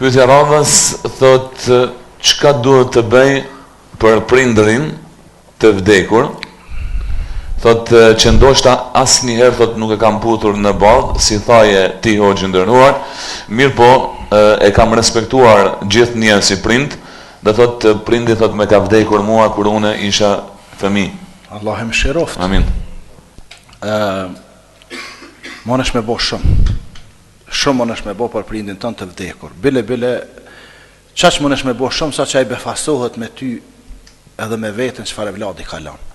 Pyetja radhës thot çka duhet të bëj për prindërin të vdekur. Thot që ndoshta asnjëherë thot nuk e kam putur në bardh, si thaje ti hoxhë nderuar, mirë po e kam respektuar gjithnjë si prind, dhe thot prindi thot me ka vdekur mua kur unë isha fëmijë. Allah e mëshiroft. Amin. Monesh me bo shumë monesh me bo për prindin tënë të vdekur. Bile, qaq monesh me bo shumë sa që ai befasohet me ty edhe me vetën çfarë vladi ka lënë.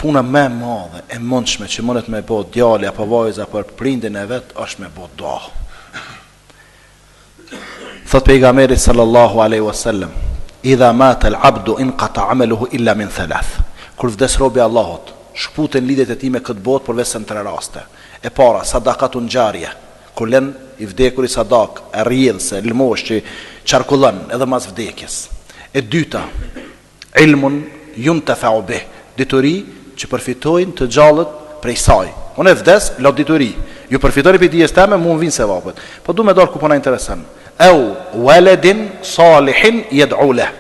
Puna më e madhe e mundshme që mundet me bo djali apo vajza për prindin e vet është me bo dua. Thot pejgamberi sallallahu alaihi wasallam, idha mata al-abdu inqata 'amaluhu illa min thalath. Kur vdes robi i Allahut, shkputen lidhjet e tij me këtë botë përveç në 3 raste. E para, sadakatun jariyah, kur lën i vdekur i sadak, e rrjedhse, lëmosh që çarkullon edhe mas vdekjes. E dyta, ilmun yuntafa'u bih, ditori që përfitojnë të gjallët prej saj. Unë e vdes, lot ditori. Ju përfitojnë për dijes teme, mu më vinë se vapët. Po du me dorë ku po na interesan. Au waladin salihin yad'u leh.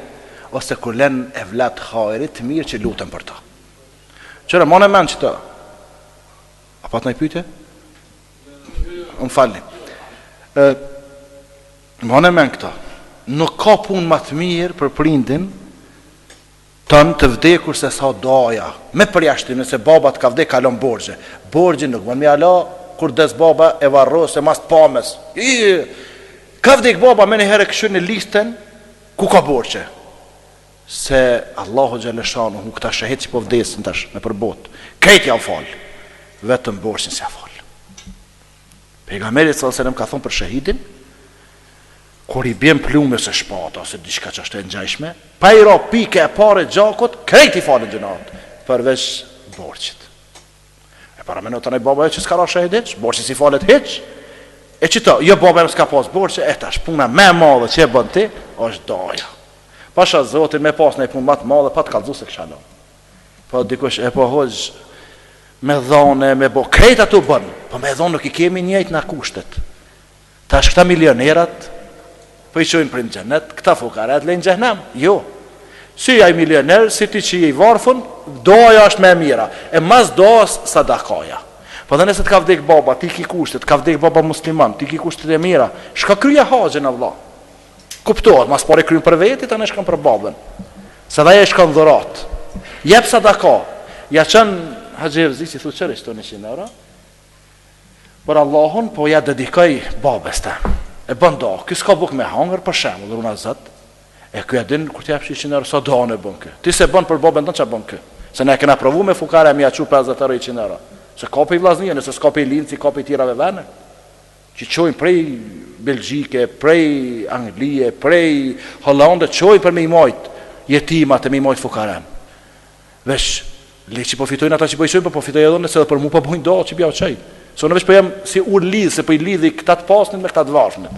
Ose kur lën evlat hajrit të mirë që lutën për ta. Qëra, ma në menë që ta. A pat në i pyte? Më falni. Ma në menë këta. Nuk ka punë më të mirë për prindin tënë të vdekur se sa doja. Me përjashtim, nëse baba të ka vdek, kalon borgje. Borgjin nuk më ala, kur des baba e varros e mas të pames. Ka vdek baba me një herë këshur në listën, ku ka borgje? Se Allahu Gjeleshanu hu këta shahit që po vdesin tash me përbot, krejt ja u falë, vetëm borgjin se ja falë. Pejgamberi sallallahu alajhi wasallam ka thonë për shahidin, kur i bjen plume se shpata ose diçka që është e ngjajshme, pa i ra pike e pare gjakut, krejt i falën gjunat, përveç borgjit. E para meno të nej baba e që s'ka ra shahid heq, borgjit si falet heq, e që ta, jo baba e s'ka pas borgjit, e tash puna me madhe që e bën ti, është doja. Pasha zotin me pas në i punë matë madhe, pa të kalzu se kësha lënë. Po dikush e po hoxh, me dhone, me bo, krejt ato bënë, po me dhone nuk i kemi njëjt në kushtet. Tash këta milionerat, po i qojnë për në gjenet, këta fukaret lejnë gjenem, jo. Si aj milioner, si ti që i varfën, doja është me mira, e mas dojas sadakaja. Po dhe nëse të ka vdek baba, ti ki kushtet, ka vdek baba musliman, ti ki kushtet e mira, shka kryja haqen Allah. Kuptohet, mas pari kryjnë për vetit, anë shkan për babën. Se dhe e shkan dhurat. Jep sadaka. Ja qënë haqevzi, si thu qërë ishtë të 100 euro, për Allahun, po ja dedikaj babës të. E bënda, kësë ka buk me hangër për shemë, dhe runa zët, e këja din, kur t'jep 100 euro, sa dane bën kë. Ti se bën për babën të që bën kë. Se ne kena provu me fukare, mi a qu 50 euro 100 euro. Se ka për i vlaznije, nëse s'ka për i linë, si ka për i tirave vene. Që qojnë prej Belgjike, prej Anglije, prej Hollande, qojnë për me i majt jetimat e me i majt fukaren. Vesh, le që po fitojnë ata që po i qojnë, po fitojnë edhe nëse dhe për mu po bojnë do që bja o qaj. So në vesh po jem si ur lidhë, se po i lidhi këta të pasnit me këta të varfnit.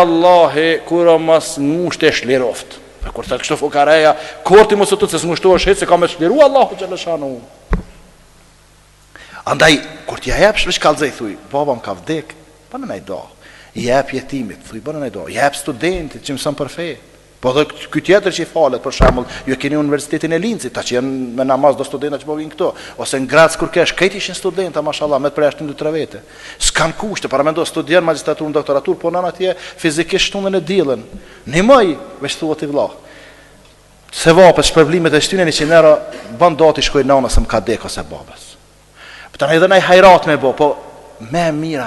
Allah, kura mas ngusht e shliroft. Kur të kështu fukareja, kur ti mos të të se s'ngushtu është hetë, se ka me shliru Allahu Gjeleshanu. Andaj, kur t'ja jep shpesh kalzej, thuj, baba më ka vdek, pa në najdo. Jep jetimit, thuj, pa në najdo. Jep studentit që mësën për fe. Po dhe këtë tjetër që i falet, për shambull, ju e keni universitetin e Linzit, ta që jenë me namaz do studenta që po vinë këto, ose në Graz kur kesh, këtë ishin studenta, mashallah, me të prejashtin 2-3 vete. S'kan kushte, para me ndo studian, magistratur, doktoratur, po nën atje fizikisht shtunën e dilën. Një mëj, veç thua t'i vlah. Se vapet shpërblimet e shtyne 100 euro, bën do t'i shkoj nana se më ka dek ose babes. Për të në edhe nëj hajrat me bo, po me mira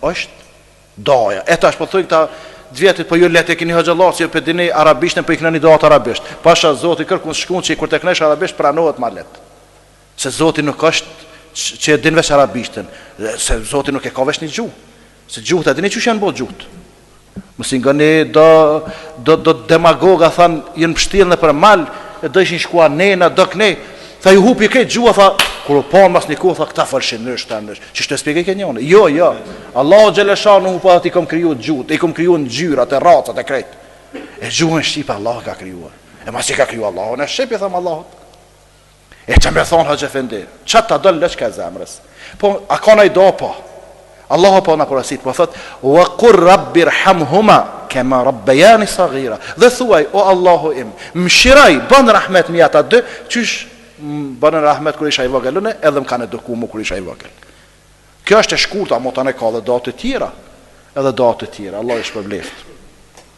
është doja. Eta është po thuj këta dvjetit, po ju letë e kini hëgjallar, që ju për dini arabisht, po i kënë një doat arabisht. Pasha zoti kërkun shkun që i kur të kënesh arabisht, pranohet ma letë. Se zoti nuk është që e din vesh arabishten, se zoti nuk e ka vesh një gjuh. Se gjuh të dini që janë bo gjuht. Mësin nga një do demagoga, thanë, jenë pështilë në për mal, e do ishin shkua nena, do kënej. Tha ju hupi këtë gjua, tha, kur u panë mas një kohë, tha, këta fërshin nësht, që shtë e spike ke njone? Jo. Allah Gjeleshanu hu pa dhe ti kom kriju gjut, i kom kriju në gjyrat, e racat, e krejt. E gjuhën Shqipe Allah ka kriju. E mas që ka kriju Allah, në Shqipe, thamë Allahot. E që me thonë hëgjë fendi, që ta dëllë lëqka e zemrës. Po, a ka nëj do pa? Allahu po na porosit, po thot: "Wa qur rabbirhamhuma kama rabbayani saghira." Dhe thuaj: "O Allahu im, mëshiroj, bën rahmet me ata dy, qysh bën rahmet kur isha i vogël, edhe më kanë edukuar më kur isha i vogël." Kjo është e shkurtë, ama tani ka edhe datë të tjera, Allah i shpërbleft.